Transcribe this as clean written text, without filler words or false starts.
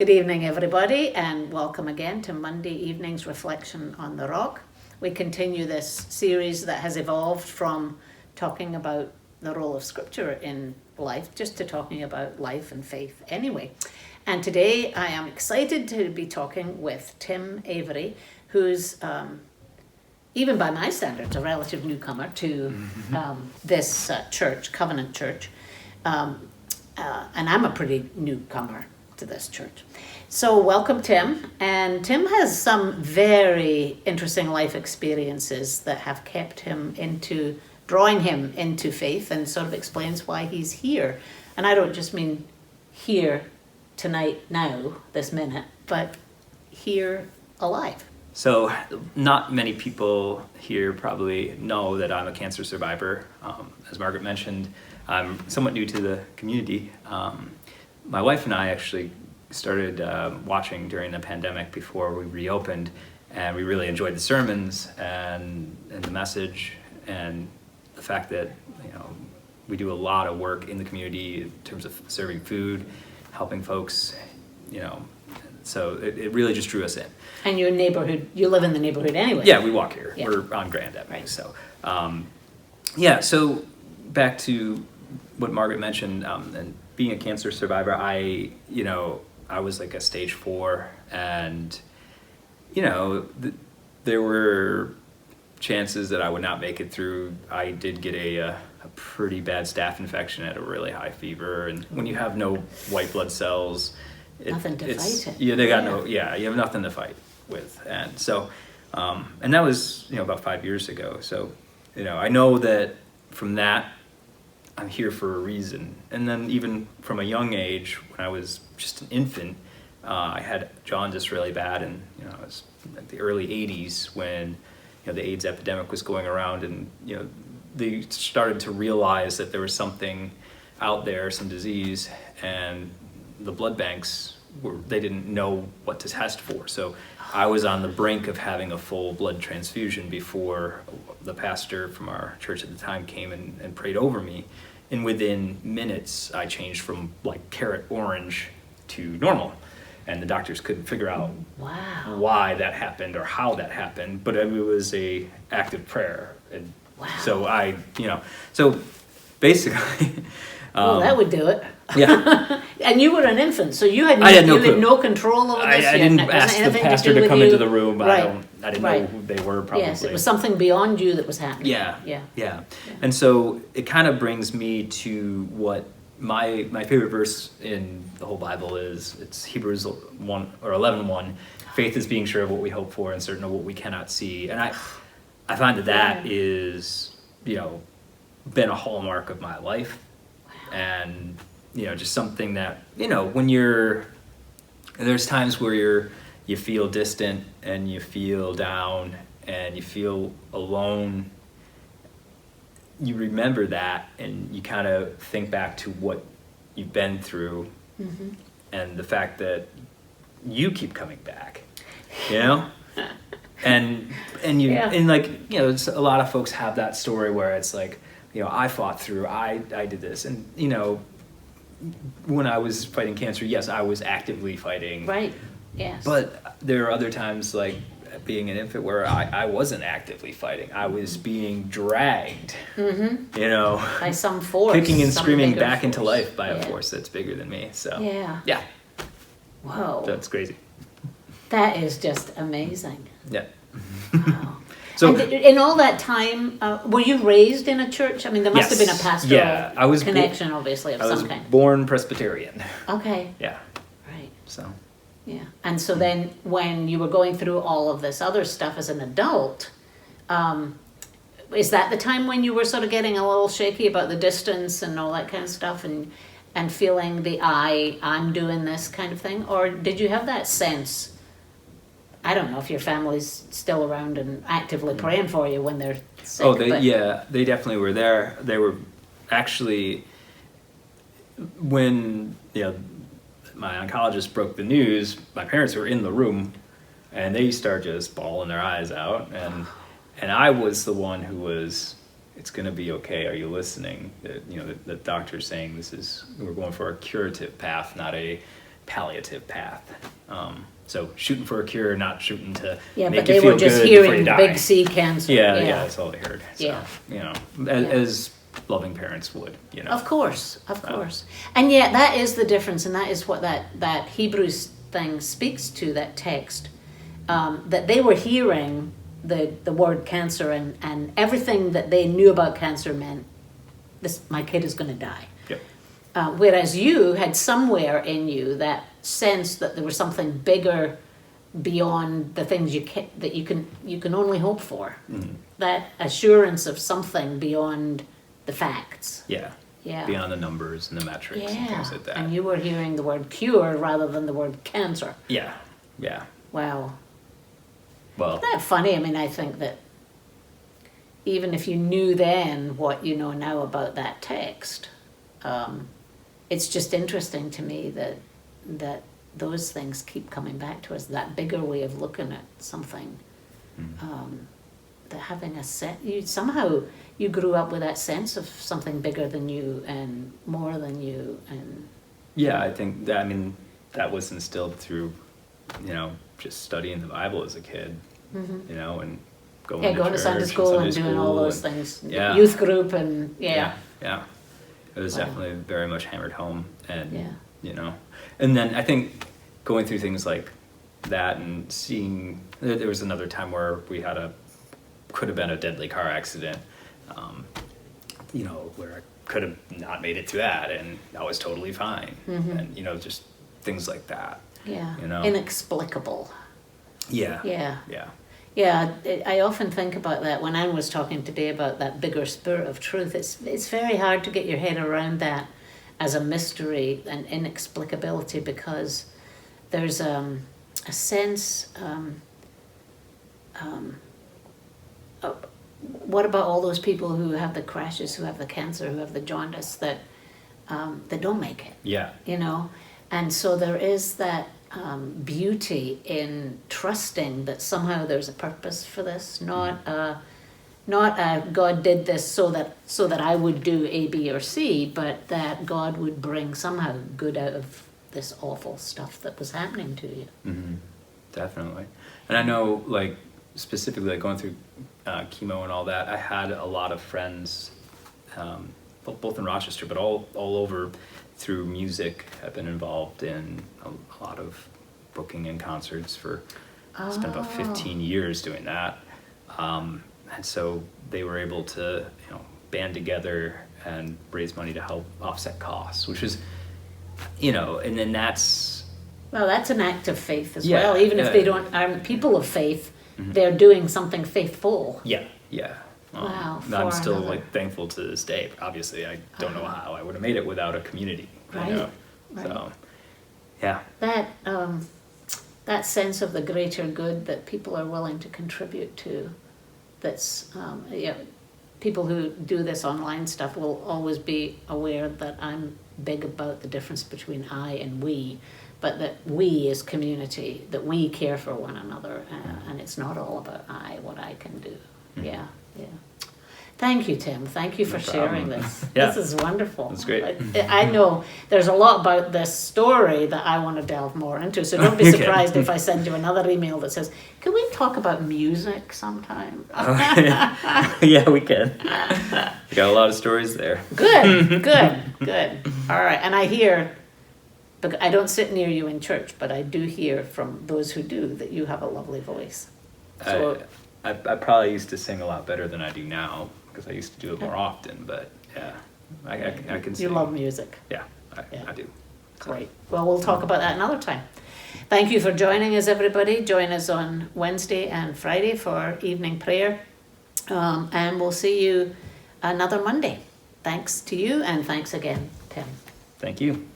Good evening, everybody, and welcome again to Monday evening's Reflection on the Rock. We continue this series that has evolved from talking about the role of Scripture in life, just to talking about life and faith anyway. And today I am excited to be talking with Tim Avery, who's, even by my standards, a relative newcomer to this church, Covenant Church. And I'm a pretty newcomer to this church. So welcome, Tim. And Tim has some very interesting life experiences that have kept him drawing him into faith, and sort of explains why he's here. And I don't just mean here tonight, now, this minute, but here alive. So not many people here probably know that I'm a cancer survivor. As Margaret mentioned, I'm somewhat new to the community. My wife and I actually started watching during the pandemic before we reopened, and we really enjoyed the sermons and the message and the fact that we do a lot of work in the community in terms of serving food, helping folks, so it really just drew us in. And your neighborhood, you live in the neighborhood anyway. Yeah, we walk here. Yeah. We're on Grand Avenue. Right. So, so back to what Margaret mentioned, and being a cancer survivor, I was like a stage 4, and there were chances that I would not make it through. I did get a pretty bad staph infection at a really high fever, and when you have no white blood cells, Nothing to fight it. Yeah, you have nothing to fight with, and so, and that was about 5 years ago. So, I know that from that, I'm here for a reason. And then even from a young age, when I was just an infant, I had jaundice really bad, and it was like the early 80s when the AIDS epidemic was going around, and they started to realize that there was something out there, some disease, and the blood banks they didn't know what to test for. So I was on the brink of having a full blood transfusion before the pastor from our church at the time came and prayed over me. And within minutes, I changed from like carrot orange to normal. And the doctors couldn't figure out why that happened or how that happened, but it was a active prayer. And so so basically... well, that would do it. Yeah. And you were an infant, so you had no control over this. I didn't ask the pastor to come into the room. Right. I didn't know who they were, probably. Yes, it was something beyond you that was happening. Yeah. And so it kind of brings me to what my favorite verse in the whole Bible is. It's Hebrews 1 or 11:1. Faith is being sure of what we hope for and certain of what we cannot see. And I find that is been a hallmark of my life. And just something that when there's times where you feel distant and you feel down and you feel alone, you remember that and you kind of think back to what you've been through, and the fact that you keep coming back, and you and like a lot of folks have that story where it's like, I fought through, I did this, and when I was fighting cancer, yes, I was actively fighting. Right. Yes. But there are other times, like being an infant, where I wasn't actively fighting. I was being dragged, by some force. Kicking and screaming back into life by a force that's bigger than me. So yeah. Whoa. That's crazy. That is just amazing. Yeah. Wow. So, and in all that time, were you raised in a church? I mean, there must have been a pastoral connection, obviously, of some kind. I was born Presbyterian. Okay. Yeah. Right. So. Yeah. And so then when you were going through all of this other stuff as an adult, is that the time when you were sort of getting a little shaky about the distance and all that kind of stuff, and feeling the I'm doing this kind of thing? Or did you have that sense? I don't know if your family's still around and actively praying for you when they're sick. Oh, they definitely were there. They were actually, when my oncologist broke the news, my parents were in the room, and they started just bawling their eyes out, and I was the one who was, it's going to be okay. Are you listening? The doctor's saying we're going for a curative path, not a palliative path. So shooting for a cure, not shooting to Yeah, make but you they feel were just good before you hearing die. big C cancer. Yeah, that's all they heard. So, Yeah. you know, Yeah. as loving parents would, you know. Of course. And yet that is the difference, and that is what that Hebrews thing speaks to, that text, that they were hearing the word cancer, and everything that they knew about cancer meant, my kid is going to die. Yep. Whereas you had somewhere in you that sense that there was something bigger beyond the things that you can only hope for. Mm-hmm. That assurance of something beyond the facts. Yeah. Yeah. Beyond the numbers and the metrics and things like that. And you were hearing the word cure rather than the word cancer. Yeah. Wow. Well, Isn't that funny? I mean, I think that even if you knew then what you know now about that text, it's just interesting to me that those things keep coming back to us, that bigger way of looking at something. That having a set, you grew up with that sense of something bigger than you and more than you, and yeah, I think that, that was instilled through, just studying the Bible as a kid, and going to going to Sunday church school and Sunday doing all school those and- things, Yeah. youth group, and Yeah. It was Wow. definitely very much hammered home, and Yeah. and then I think going through things like that and seeing, there was another time where we had could have been a deadly car accident, where I could have not made it through that, and I was totally fine, and just things like that. yeah, inexplicable. Yeah. Yeah. Yeah, I often think about that when Anne was talking today about that bigger spirit of truth. It's very hard to get your head around that as a mystery and inexplicability, because there's a sense. What about all those people who have the crashes, who have the cancer, who have the jaundice, that don't make it? Yeah. And so there is that beauty in trusting that somehow there's a purpose for this, not God did this so that I would do A, B, or C, but that God would bring somehow good out of this awful stuff that was happening to you. Mm-hmm. Definitely. And I know, specifically, going through chemo and all that, I had a lot of friends, both in Rochester, but all over through music. I've been involved in a lot of booking and concerts spent about 15 years doing that. And so they were able to, band together and raise money to help offset costs, which is, and then that's... Well, that's an act of faith as Yeah, well. Even if they aren't people of faith, they're doing something faithful. Yeah. Wow. I'm still another. thankful to this day. Obviously, I don't know how I would have made it without a community. Right. So, yeah. That sense of the greater good that people are willing to contribute to. That's people who do this online stuff will always be aware that I'm big about the difference between I and we, but that we as community, that we care for one another, and it's not all about what I can do. Yeah. Thank you, Tim. Thank you for sharing this. Yeah. This is wonderful. That's great. I know there's a lot about this story that I want to delve more into, so don't be surprised if I send you another email that says, can we talk about music sometime? Yeah, we can. We got a lot of stories there. Good. All right, and I hear, but I don't sit near you in church, but I do hear from those who do that you have a lovely voice. So I probably used to sing a lot better than I do now, because I used to do it more often, but yeah, I can sing. you love music. Yeah, I do. Great. Well, we'll talk about that another time. Thank you for joining us, everybody. Join us on Wednesday and Friday for evening prayer. And we'll see you another Monday. Thanks to you, and thanks again, Tim. Thank you.